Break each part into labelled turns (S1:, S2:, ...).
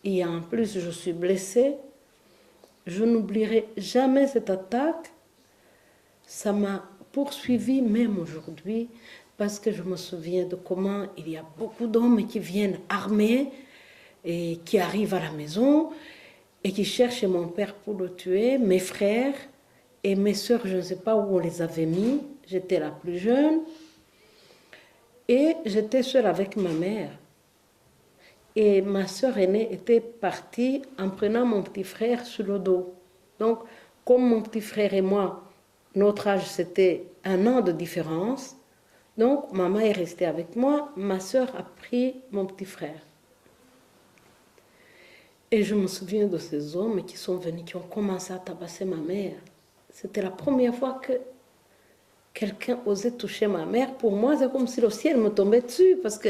S1: et en plus je suis blessée. Je n'oublierai jamais cette attaque. Ça m'a poursuivi même aujourd'hui parce que je me souviens de comment il y a beaucoup d'hommes qui viennent armés et qui arrivent à la maison et qui cherchent mon père pour le tuer, mes frères et mes soeurs, je ne sais pas où on les avait mis. J'étais la plus jeune et j'étais seule avec ma mère. Et ma soeur aînée était partie en prenant mon petit frère sur le dos. Donc, comme mon petit frère et moi, notre âge c'était 1 an de différence, donc maman est restée avec moi, ma soeur a pris mon petit frère. Et je me souviens de ces hommes qui sont venus, qui ont commencé à tabasser ma mère. C'était la première fois que quelqu'un osait toucher ma mère. Pour moi, c'est comme si le ciel me tombait dessus, parce que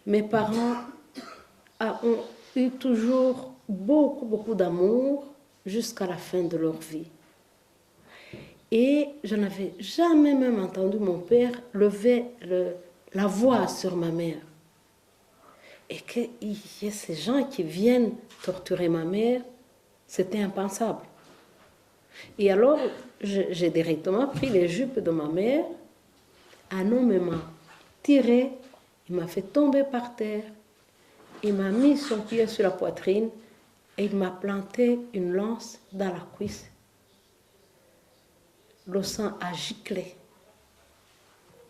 S1: mes parents ont eu toujours beaucoup d'amour jusqu'à la fin de leur vie. Et je n'avais jamais même entendu mon père lever la voix sur ma mère. Et qu'il y ait ces gens qui viennent torturer ma mère, c'était impensable. Et alors, j'ai directement pris les jupes de ma mère, un homme m'a tiré, il m'a fait tomber par terre, il m'a mis son pied sur la poitrine et il m'a planté une lance dans la cuisse. Le sang a giclé.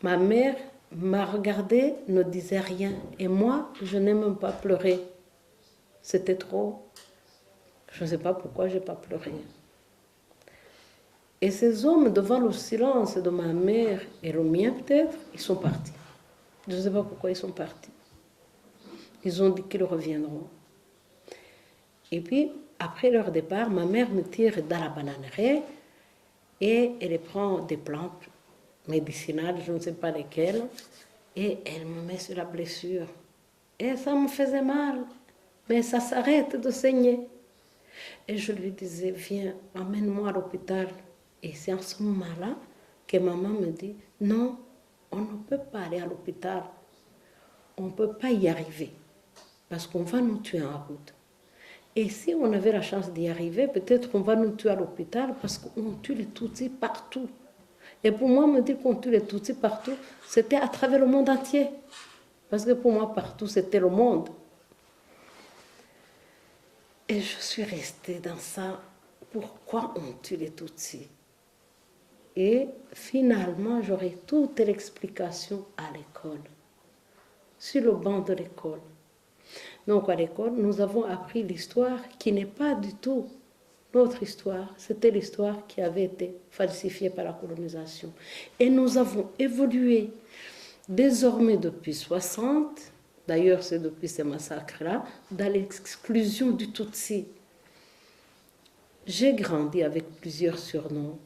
S1: Ma mère m'a regardé, ne disait rien. Et moi, je n'ai même pas pleuré. C'était trop. Je ne sais pas pourquoi je n'ai pas pleuré. Et ces hommes, devant le silence de ma mère et le mien peut-être, ils sont partis. Je ne sais pas pourquoi ils sont partis. Ils ont dit qu'ils reviendront. Et puis, après leur départ, ma mère me tire dans la bananerie et elle prend des plantes médicinales, je ne sais pas lesquelles, et elle me met sur la blessure. Et ça me faisait mal, mais ça s'arrête de saigner. Et je lui disais, viens, emmène-moi à l'hôpital. Et c'est en ce moment-là que maman me dit, non, on ne peut pas aller à l'hôpital. On ne peut pas y arriver, parce qu'on va nous tuer en route. Et si on avait la chance d'y arriver, peut-être qu'on va nous tuer à l'hôpital, parce qu'on tue les Tutsis partout. Et pour moi, me dire qu'on tue les Tutsis partout, c'était à travers le monde entier. Parce que pour moi, partout, c'était le monde. Et je suis restée dans ça. Pourquoi on tue les Tutsis? Et finalement, j'aurai toute l'explication à l'école, sur le banc de l'école. Donc à l'école, nous avons appris l'histoire qui n'est pas du tout notre histoire. C'était l'histoire qui avait été falsifiée par la colonisation. Et nous avons évolué désormais depuis 60, d'ailleurs c'est depuis ces massacres-là, dans l'exclusion du Tutsi. J'ai grandi avec plusieurs surnoms.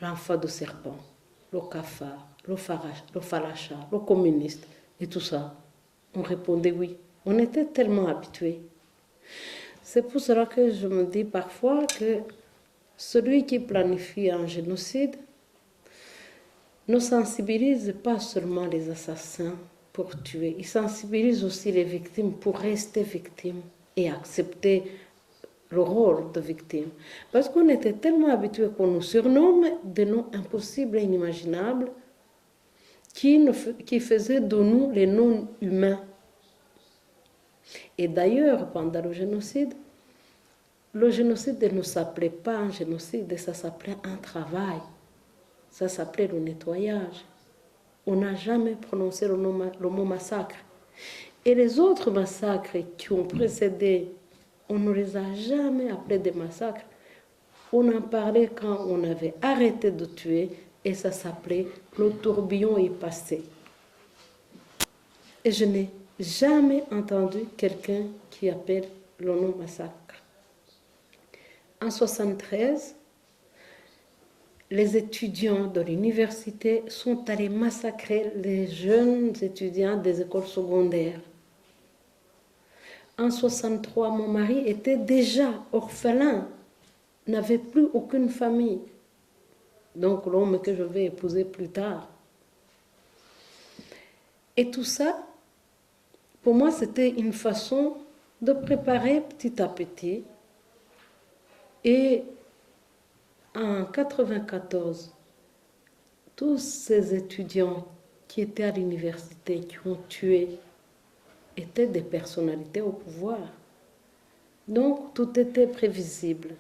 S1: L'enfant de serpent, le cafard, le falacha, le communiste et tout ça. On répondait oui. On était tellement habitués. C'est pour cela que je me dis parfois que celui qui planifie un génocide ne sensibilise pas seulement les assassins pour tuer, il sensibilise aussi les victimes pour rester victimes et accepter le rôle de victime. Parce qu'on était tellement habitués qu'on nous surnomme des noms impossibles et inimaginables qui faisaient de nous les non-humains. Et d'ailleurs, pendant le génocide ne s'appelait pas un génocide, ça s'appelait un travail. Ça s'appelait le nettoyage. On n'a jamais prononcé le mot massacre. Et les autres massacres qui ont précédé, on ne les a jamais appelés des massacres. On en parlait quand on avait arrêté de tuer et ça s'appelait le tourbillon est passé. Et je n'ai jamais entendu quelqu'un qui appelle le nom massacre. En 1973, les étudiants de l'université sont allés massacrer les jeunes étudiants des écoles secondaires. En 1963, mon mari était déjà orphelin, n'avait plus aucune famille. Donc l'homme que je vais épouser plus tard. Et tout ça, pour moi, c'était une façon de préparer petit à petit. Et en 1994, tous ces étudiants qui étaient à l'université, qui ont tué, étaient des personnalités au pouvoir. Donc, tout était prévisible.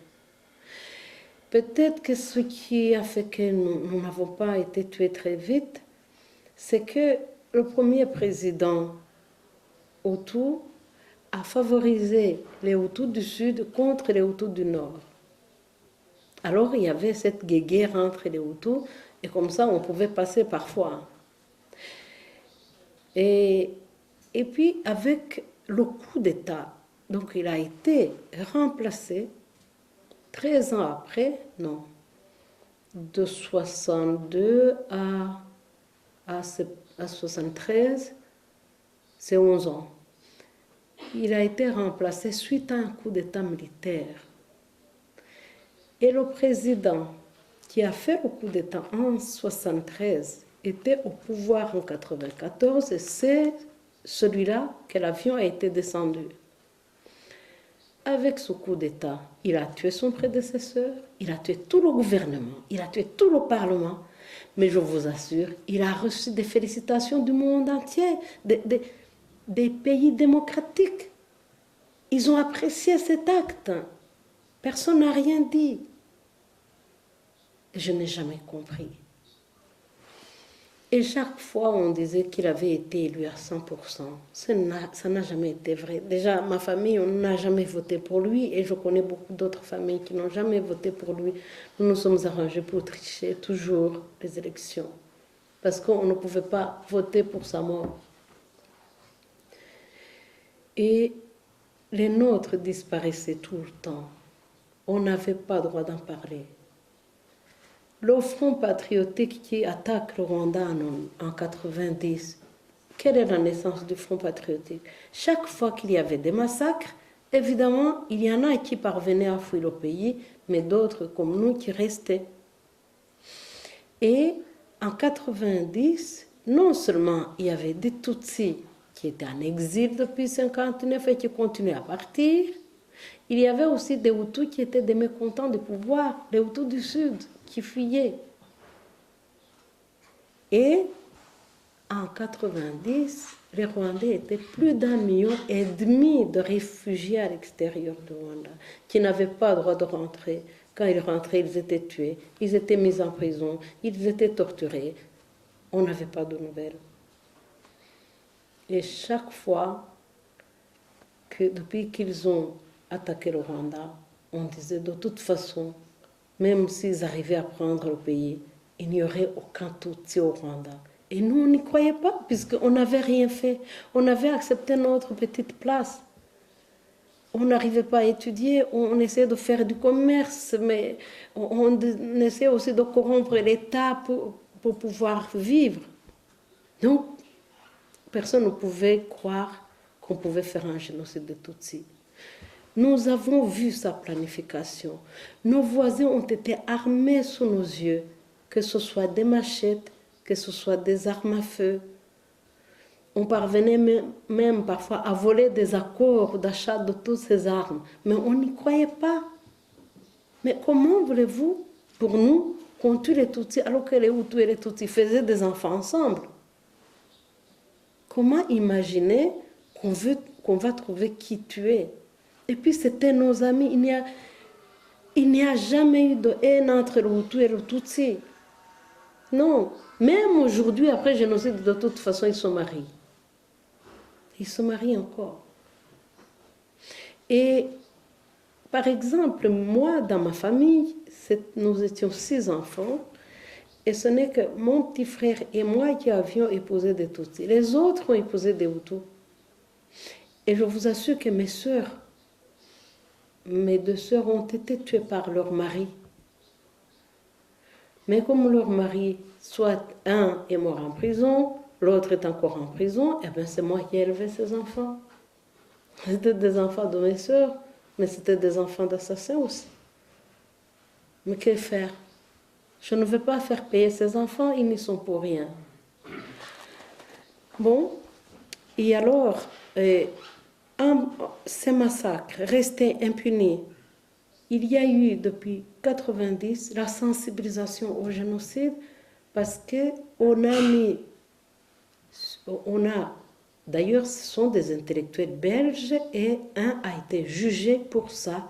S1: Peut-être que ce qui a fait que nous n'avons pas été tués très vite, c'est que le premier président Hutu a favorisé les Hutus du Sud contre les Hutus du Nord. Alors, il y avait cette guerre entre les Hutus, et comme ça, on pouvait passer parfois. Et puis, avec le coup d'État, donc il a été remplacé 13 ans après, non, de 62 à 73, c'est 11 ans. Il a été remplacé suite à un coup d'État militaire. Et le président qui a fait le coup d'État en 73 était au pouvoir en 94 et c'est celui-là que l'avion a été descendu. Avec ce coup d'État, il a tué son prédécesseur, il a tué tout le gouvernement, il a tué tout le Parlement, mais je vous assure, il a reçu des félicitations du monde entier, des pays démocratiques. Ils ont apprécié cet acte. Personne n'a rien dit. Je n'ai jamais compris. Et chaque fois, on disait qu'il avait été élu à 100%. Ça n'a jamais été vrai. Déjà, ma famille, on n'a jamais voté pour lui et je connais beaucoup d'autres familles qui n'ont jamais voté pour lui. Nous nous sommes arrangés pour tricher toujours les élections parce qu'on ne pouvait pas voter pour sa mort. Et les nôtres disparaissaient tout le temps. On n'avait pas droit d'en parler. Le Front patriotique qui attaque le Rwanda en 90, quelle est la naissance du Front patriotique? Chaque fois qu'il y avait des massacres, évidemment, il y en a qui parvenaient à fuir le pays, mais d'autres comme nous qui restaient. Et en 90, non seulement il y avait des Tutsis qui étaient en exil depuis 1959 et qui continuaient à partir, il y avait aussi des Hutus qui étaient des mécontents du pouvoir, les Hutus du Sud, qui fuyaient. Et en 90, les Rwandais étaient plus d'1,5 million de réfugiés à l'extérieur du Rwanda, qui n'avaient pas le droit de rentrer. Quand ils rentraient, ils étaient tués, ils étaient mis en prison, ils étaient torturés. On n'avait pas de nouvelles. Et chaque fois que, depuis qu'ils ont attaqué le Rwanda, on disait de toute façon, même s'ils arrivaient à prendre le pays, il n'y aurait aucun Tutsi au Rwanda. Et nous, on n'y croyait pas, puisqu'on n'avait rien fait. On avait accepté notre petite place. On n'arrivait pas à étudier, on essayait de faire du commerce, mais on essayait aussi de corrompre l'État pour pouvoir vivre. Donc, personne ne pouvait croire qu'on pouvait faire un génocide de Tutsis. Nous avons vu sa planification. Nos voisins ont été armés sous nos yeux, que ce soit des machettes, que ce soit des armes à feu. On parvenait même parfois à voler des accords d'achat de toutes ces armes, mais on n'y croyait pas. Mais comment voulez-vous, pour nous, qu'on tue les Tutsis alors que les Hutus et les Tutsis faisaient des enfants ensemble? Comment imaginer qu'on va trouver qui tuer? Et puis c'était nos amis. Il n'y a jamais eu de haine entre le Hutu et le Tutsi. Non. Même aujourd'hui, après le génocide, de toute façon, ils se marient. Ils se marient encore. Et par exemple, moi, dans ma famille, nous étions 6 enfants. Et ce n'est que mon petit frère et moi qui avions épousé des Tutsis. Les autres ont épousé des Hutus. Et je vous assure que mes 2 sœurs ont été tuées par leur mari. Mais comme leur mari, soit un est mort en prison, l'autre est encore en prison, et bien c'est moi qui ai élevé ces enfants. C'était des enfants de mes sœurs, mais c'était des enfants d'assassins aussi. Mais que faire? Je ne veux pas faire payer ces enfants, ils n'y sont pour rien. Bon, et alors, ces massacres restaient impunis. Il y a eu depuis 90 la sensibilisation au génocide parce qu'on a, d'ailleurs ce sont des intellectuels belges et un a été jugé pour ça.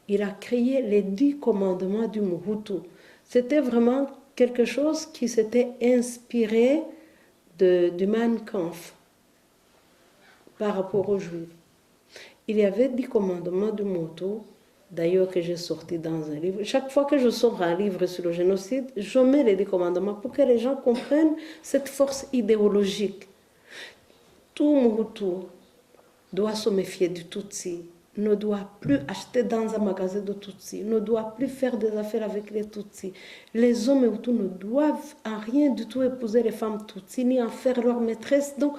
S1: Il a créé les 10 commandements du Mobutu. C'était vraiment quelque chose qui s'était inspiré du Mein Kampf par rapport aux Juifs. Il y avait 10 commandements du Mobutu, d'ailleurs que j'ai sorti dans un livre. Chaque fois que je sors un livre sur le génocide, je mets les 10 commandements pour que les gens comprennent cette force idéologique. Tout Mobutu doit se méfier du Tutsi, ne doit plus acheter dans un magasin de Tutsi, ne doit plus faire des affaires avec les Tutsis. Les hommes Hutus ne doivent en rien du tout épouser les femmes Tutsi, ni en faire leur maîtresse. Donc,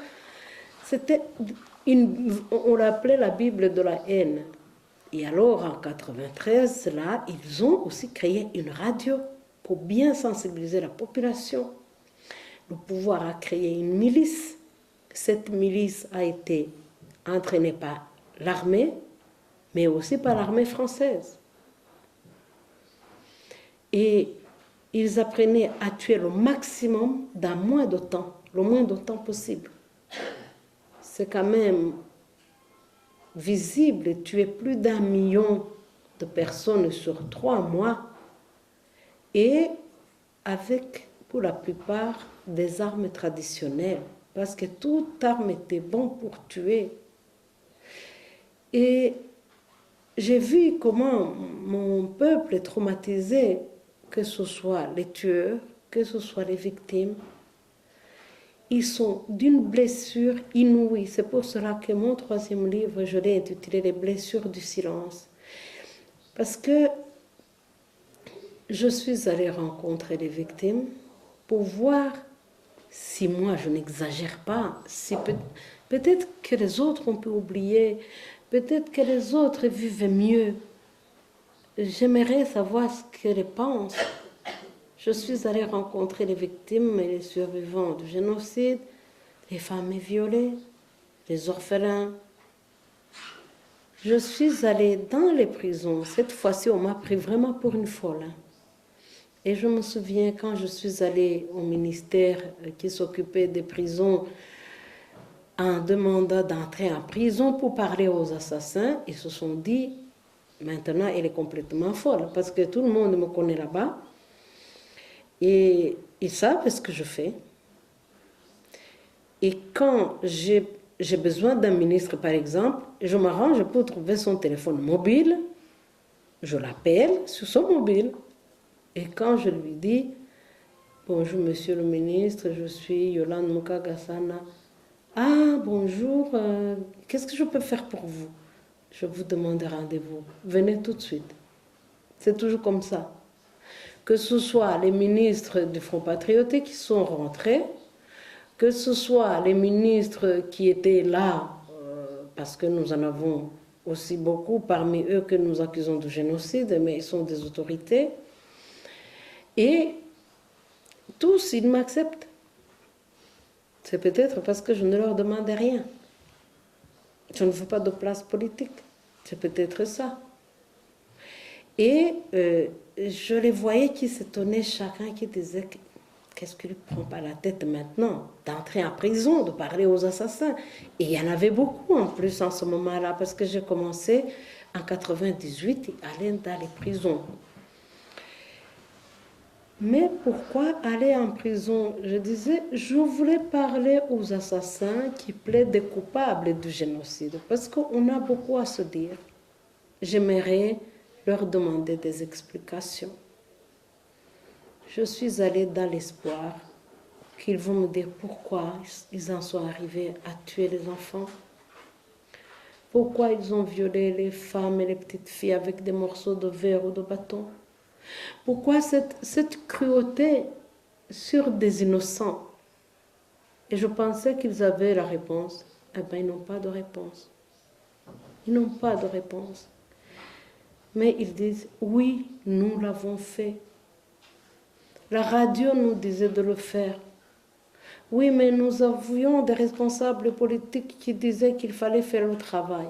S1: c'était on l'appelait la Bible de la haine. Et alors, en 93, là, ils ont aussi créé une radio pour bien sensibiliser la population. Le pouvoir a créé une milice. Cette milice a été entraînée par l'armée, mais aussi par l'armée française. Et ils apprenaient à tuer le maximum dans moins de temps, le moins de temps possible. C'est quand même visible, tuer plus d'1 million de personnes sur 3 mois et avec, pour la plupart, des armes traditionnelles, parce que toute arme était bonne pour tuer. Et j'ai vu comment mon peuple est traumatisé, que ce soit les tueurs, que ce soit les victimes. Ils sont d'une blessure inouïe. C'est pour cela que mon 3e livre, je l'ai intitulé « Les blessures du silence ». Parce que je suis allée rencontrer les victimes pour voir si moi je n'exagère pas, si peut-être que les autres ont pu oublier, peut-être que les autres vivent mieux. J'aimerais savoir ce qu'elles pensent. Je suis allée rencontrer les victimes et les survivants du génocide, les femmes violées, les orphelins. Je suis allée dans les prisons. Cette fois-ci, on m'a pris vraiment pour une folle. Et je me souviens quand je suis allée au ministère qui s'occupait des prisons en demandant d'entrer en prison pour parler aux assassins, ils se sont dit, maintenant elle est complètement folle parce que tout le monde me connaît là-bas. Et ils savent ce que je fais. Et quand j'ai besoin d'un ministre, par exemple, je m'arrange pour trouver son téléphone mobile, je l'appelle sur son mobile. Et quand je lui dis, bonjour monsieur le ministre, je suis Yolande Mukagassana. Ah, bonjour, qu'est-ce que je peux faire pour vous? Je vous demande rendez-vous. Venez tout de suite. C'est toujours comme ça. Que ce soit les ministres du Front Patriotique qui sont rentrés, que ce soit les ministres qui étaient là, parce que nous en avons aussi beaucoup parmi eux que nous accusons de génocide, mais ils sont des autorités, et tous, ils m'acceptent. C'est peut-être parce que je ne leur demande rien. Je ne veux pas de place politique. C'est peut-être ça. Et je les voyais qui s'étonnaient chacun, qui disait qu'est-ce qui lui prend pas la tête maintenant d'entrer en prison, de parler aux assassins. Et il y en avait beaucoup en plus en ce moment-là, parce que j'ai commencé en 98 à aller dans les prisons. Mais pourquoi aller en prison? Je disais, je voulais parler aux assassins qui plaident coupables du génocide, parce qu'on a beaucoup à se dire. J'aimerais leur demander des explications. Je suis allée dans l'espoir qu'ils vont me dire pourquoi ils en sont arrivés à tuer les enfants, pourquoi ils ont violé les femmes et les petites filles avec des morceaux de verre ou de bâton, pourquoi cette cruauté sur des innocents. Et je pensais qu'ils avaient la réponse. Eh bien, ils n'ont pas de réponse. Ils n'ont pas de réponse. Mais ils disent, oui, nous l'avons fait. La radio nous disait de le faire. Oui, mais nous avions des responsables politiques qui disaient qu'il fallait faire le travail.